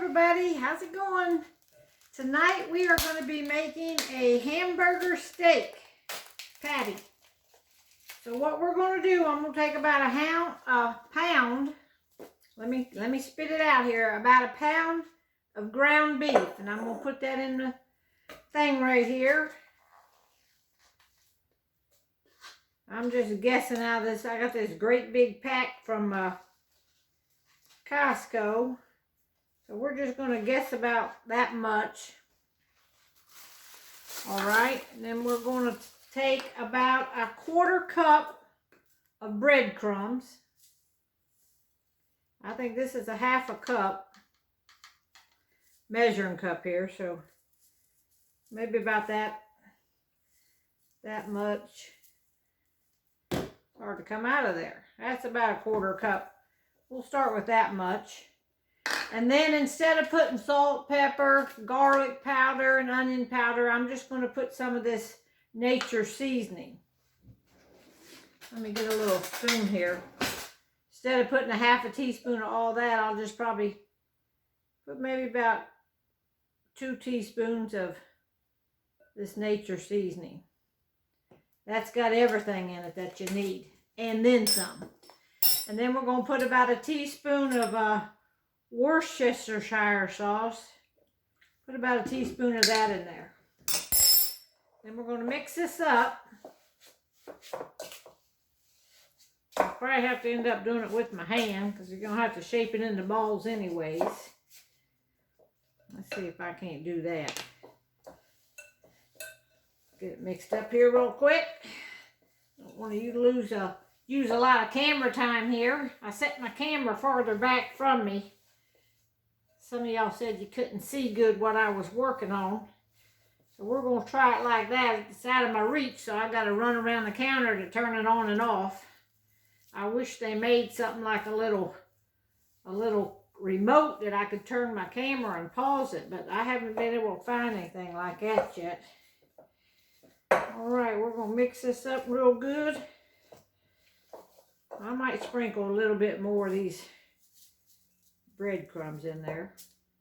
everybody, how's it going? Tonight we are going to be making a hamburger steak patty. So what we're going to do, I'm going to take about a pound, let me spit it out here, about a pound of ground beef, and I'm going to put that in the thing right here. I'm just guessing out of this. I got this great big pack from Costco. So we're just going to guess about that much. All right, and then we're going to take about a 1/4 cup of breadcrumbs. I think this is a 1/2 cup measuring cup here, so maybe about that much. Hard to come out of there. That's about a 1/4 cup. We'll start with that much. And then instead of putting salt, pepper, garlic powder, and onion powder, I'm just going to put some of this nature seasoning. Let me get a little spoon here. Instead of putting a 1/2 teaspoon of all that, I'll just probably put maybe about 2 teaspoons of this nature seasoning. That's got everything in it that you need, and then some. And then we're going to put about a teaspoon of Worcestershire sauce. Put about a teaspoon of that in there. Then we're going to mix this up. I'll probably have to end up doing it with my hand because you're going to have to shape it into balls anyways. Let's see if I can't do that. Get it mixed up here real quick. Don't want to use a lot of camera time here. I set my camera farther back from me. Some of y'all said you couldn't see good what I was working on. So we're going to try it like that. It's out of my reach, so I got to run around the counter to turn it on and off. I wish they made something like a little remote that I could turn my camera and pause it, but I haven't been able to find anything like that yet. All right, we're going to mix this up real good. I might sprinkle a little bit more of these breadcrumbs in there.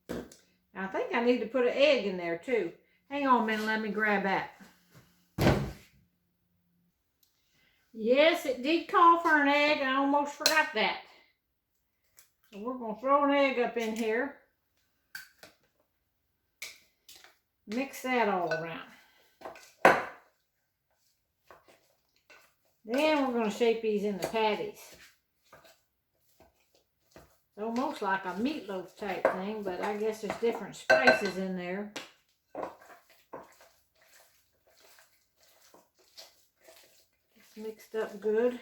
Now, I think I need to put an egg in there too. Hang on a minute, let me grab that. Yes, it did call for an egg. I almost forgot that. So we're going to throw an egg up in here. Mix that all around. Then we're going to shape these into patties. It's almost like a meatloaf type thing, but I guess there's different spices in there. It's mixed up good.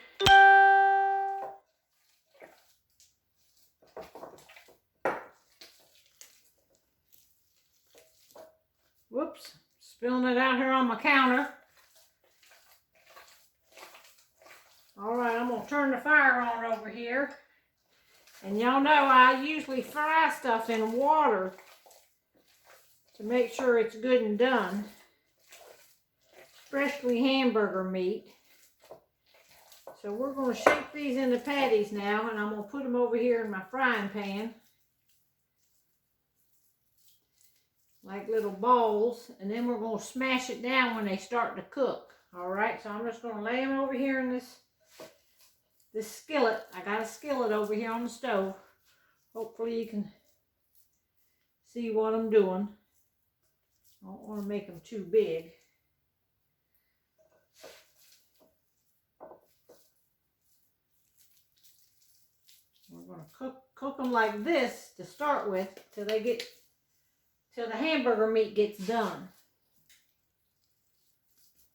Whoops, spilling it out here on my counter. All right, I'm going to turn the fire on over here. And y'all know I usually fry stuff in water to make sure it's good and done. Especially hamburger meat. So we're going to shape these into patties now, and I'm going to put them over here in my frying pan. Like little balls, and then we're going to smash it down when they start to cook. All right, so I'm just going to lay them over here in this skillet. I got a skillet over here on the stove. Hopefully you can see what I'm doing. I don't want to make them too big. We're going to cook them like this to start with till the hamburger meat gets done.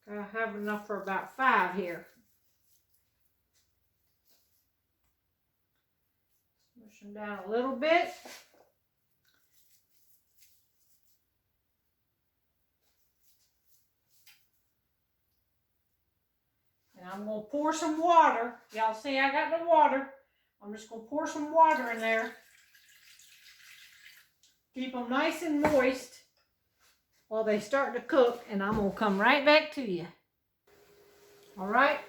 I have enough for about 5 here. Push them down a little bit. And I'm going to pour some water. Y'all see I got the water. I'm just going to pour some water in there. Keep them nice and moist while they start to cook, and I'm going to come right back to you. All right.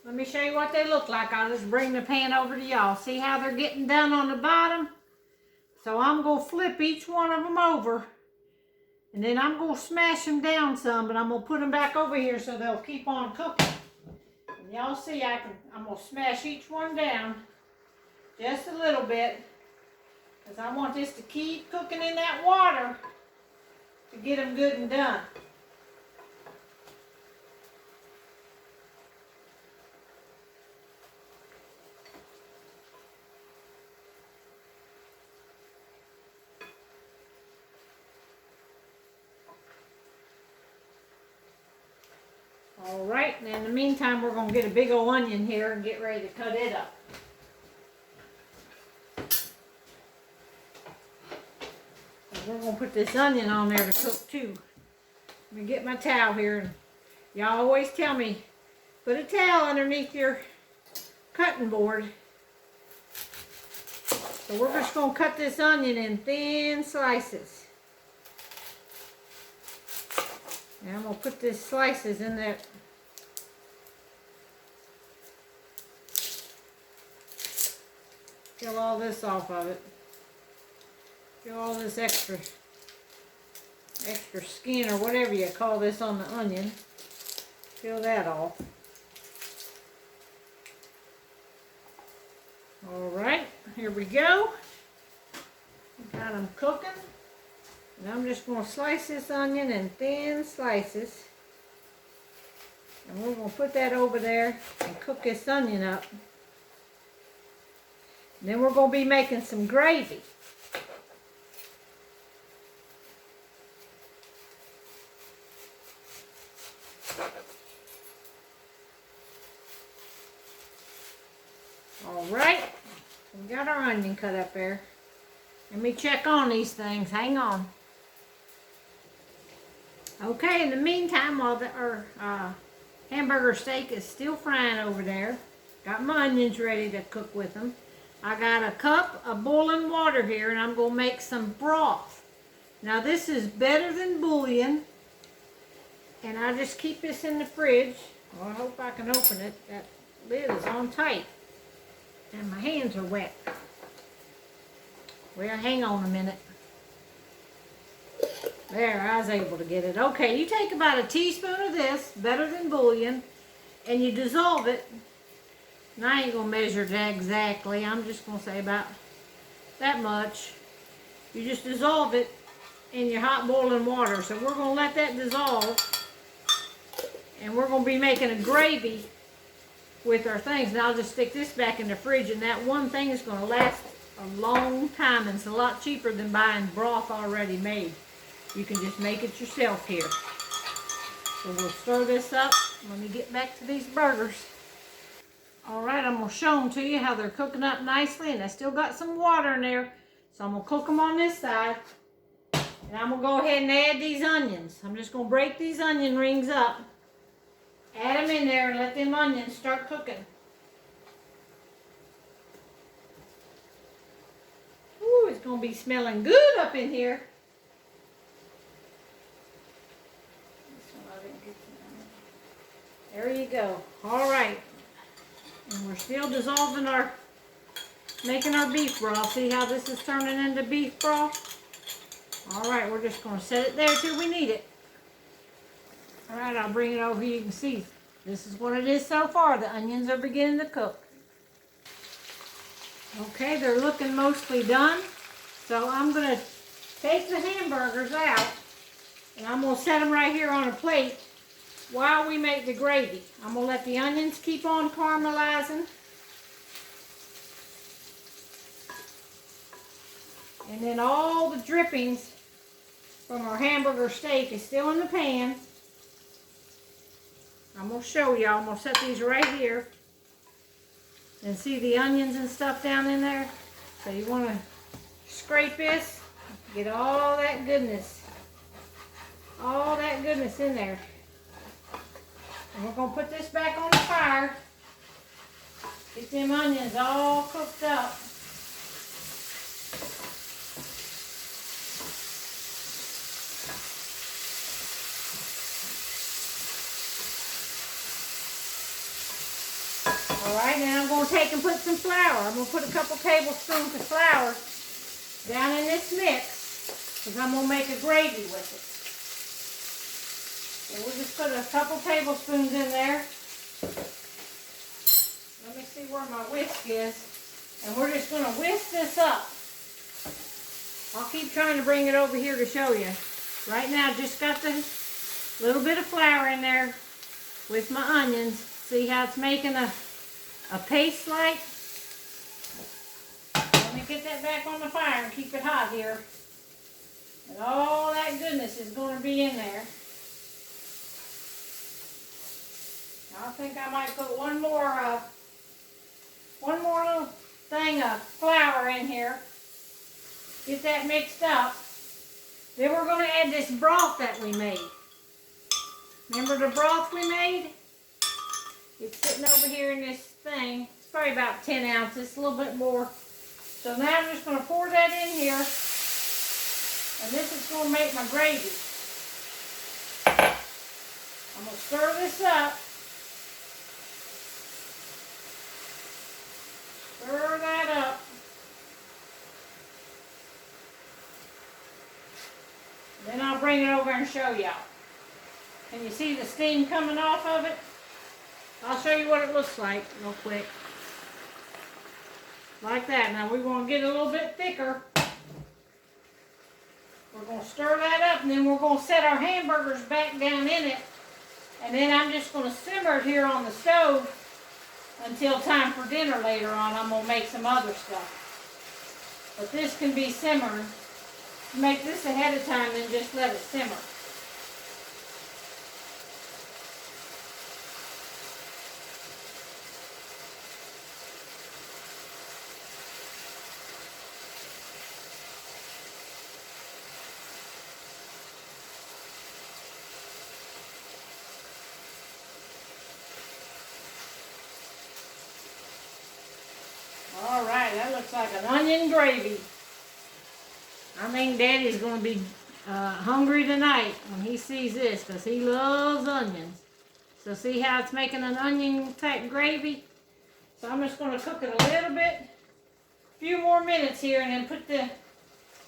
Let me show you what they look like. I'll just bring the pan over to y'all. See how they're getting done on the bottom? So I'm going to flip each one of them over. And then I'm going to smash them down some, but I'm going to put them back over here so they'll keep on cooking. And y'all see I'm going to smash each one down just a little bit, because I want this to keep cooking in that water to get them good and done. All right, and in the meantime, we're going to get a big old onion here and get ready to cut it up. We're going to put this onion on there to cook too. Let me get my towel here. And y'all always tell me, put a towel underneath your cutting board. So we're just going to cut this onion in thin slices. And I'm going to put these slices in there. Peel all this off of it. Peel all this extra skin or whatever you call this on the onion. Peel that off. Alright, here we go. Got them cooking. And I'm just going to slice this onion in thin slices. And we're going to put that over there and cook this onion up. And then we're going to be making some gravy. Alright, we got our onion cut up there. Let me check on these things. Hang on. Okay, in the meantime, while our hamburger steak is still frying over there, got my onions ready to cook with them. I got a cup of boiling water here, and I'm going to make some broth. Now, this is better than bouillon, and I just keep this in the fridge. Well, I hope I can open it. That lid is on tight, and my hands are wet. Well, hang on a minute. There, I was able to get it. Okay, you take about a teaspoon of this, better than bouillon, and you dissolve it. And I ain't going to measure that exactly. I'm just going to say about that much. You just dissolve it in your hot boiling water. So we're going to let that dissolve. And we're going to be making a gravy with our things. And I'll just stick this back in the fridge. And that one thing is going to last a long time. And it's a lot cheaper than buying broth already made. You can just make it yourself here. So we'll stir this up. Let me get back to these burgers. Alright, I'm going to show them to you how they're cooking up nicely. And I still got some water in there. So I'm going to cook them on this side. And I'm going to go ahead and add these onions. I'm just going to break these onion rings up. Add them in there and let them onions start cooking. Ooh, it's going to be smelling good up in here. There you go. Alright. And we're still dissolving making our beef broth. See how this is turning into beef broth? Alright, we're just going to set it there till we need it. Alright, I'll bring it over here. You can see this is what it is so far. The onions are beginning to cook. Okay, they're looking mostly done. So I'm going to take the hamburgers out and I'm going to set them right here on a plate while we make the gravy. I'm going to let the onions keep on caramelizing. And then all the drippings from our hamburger steak is still in the pan. I'm going to show y'all. I'm going to set these right here. And see the onions and stuff down in there? So you want to scrape this, get all that goodness in there. And we're going to put this back on the fire. Get them onions all cooked up. Alright, now I'm going to take and put some flour. I'm going to put a couple tablespoons of flour down in this mix because I'm going to make a gravy with it. So we'll just put a couple tablespoons in there. Let me see where my whisk is. And we're just going to whisk this up. I'll keep trying to bring it over here to show you. Right now, just got the little bit of flour in there with my onions. See how it's making a paste like? Let me get that back on the fire and keep it hot here. And all that goodness is going to be in there. I think I might put one more little thing of flour in here. Get that mixed up. Then we're going to add this broth that we made. Remember the broth we made? It's sitting over here in this thing. It's probably about 10 ounces, a little bit more. So now I'm just going to pour that in here. And this is going to make my gravy. I'm going to stir this up. Stir that up. Then I'll bring it over and show y'all. Can you see the steam coming off of it? I'll show you what it looks like real quick. Like that. Now we want to get a little bit thicker. We're going to stir that up and then we're going to set our hamburgers back down in it. And then I'm just going to simmer it here on the stove until time for dinner later on. I'm going to make some other stuff. But this can be simmering. Make this ahead of time and just let it simmer. All right, that looks like an onion gravy. I think Daddy's going to be hungry tonight when he sees this because he loves onions. So see how it's making an onion type gravy? So I'm just going to cook it a little bit, a few more minutes here, and then put the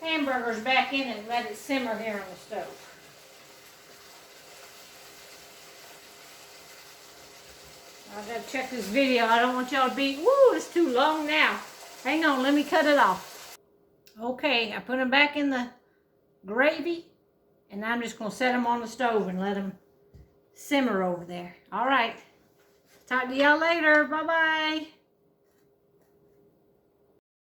hamburgers back in it and let it simmer here on the stove. I got to check this video. I don't want y'all to be, woo, it's too long now. Hang on, let me cut it off. Okay, I put them back in the gravy, and I'm just going to set them on the stove and let them simmer over there. All right. Talk to y'all later. Bye-bye.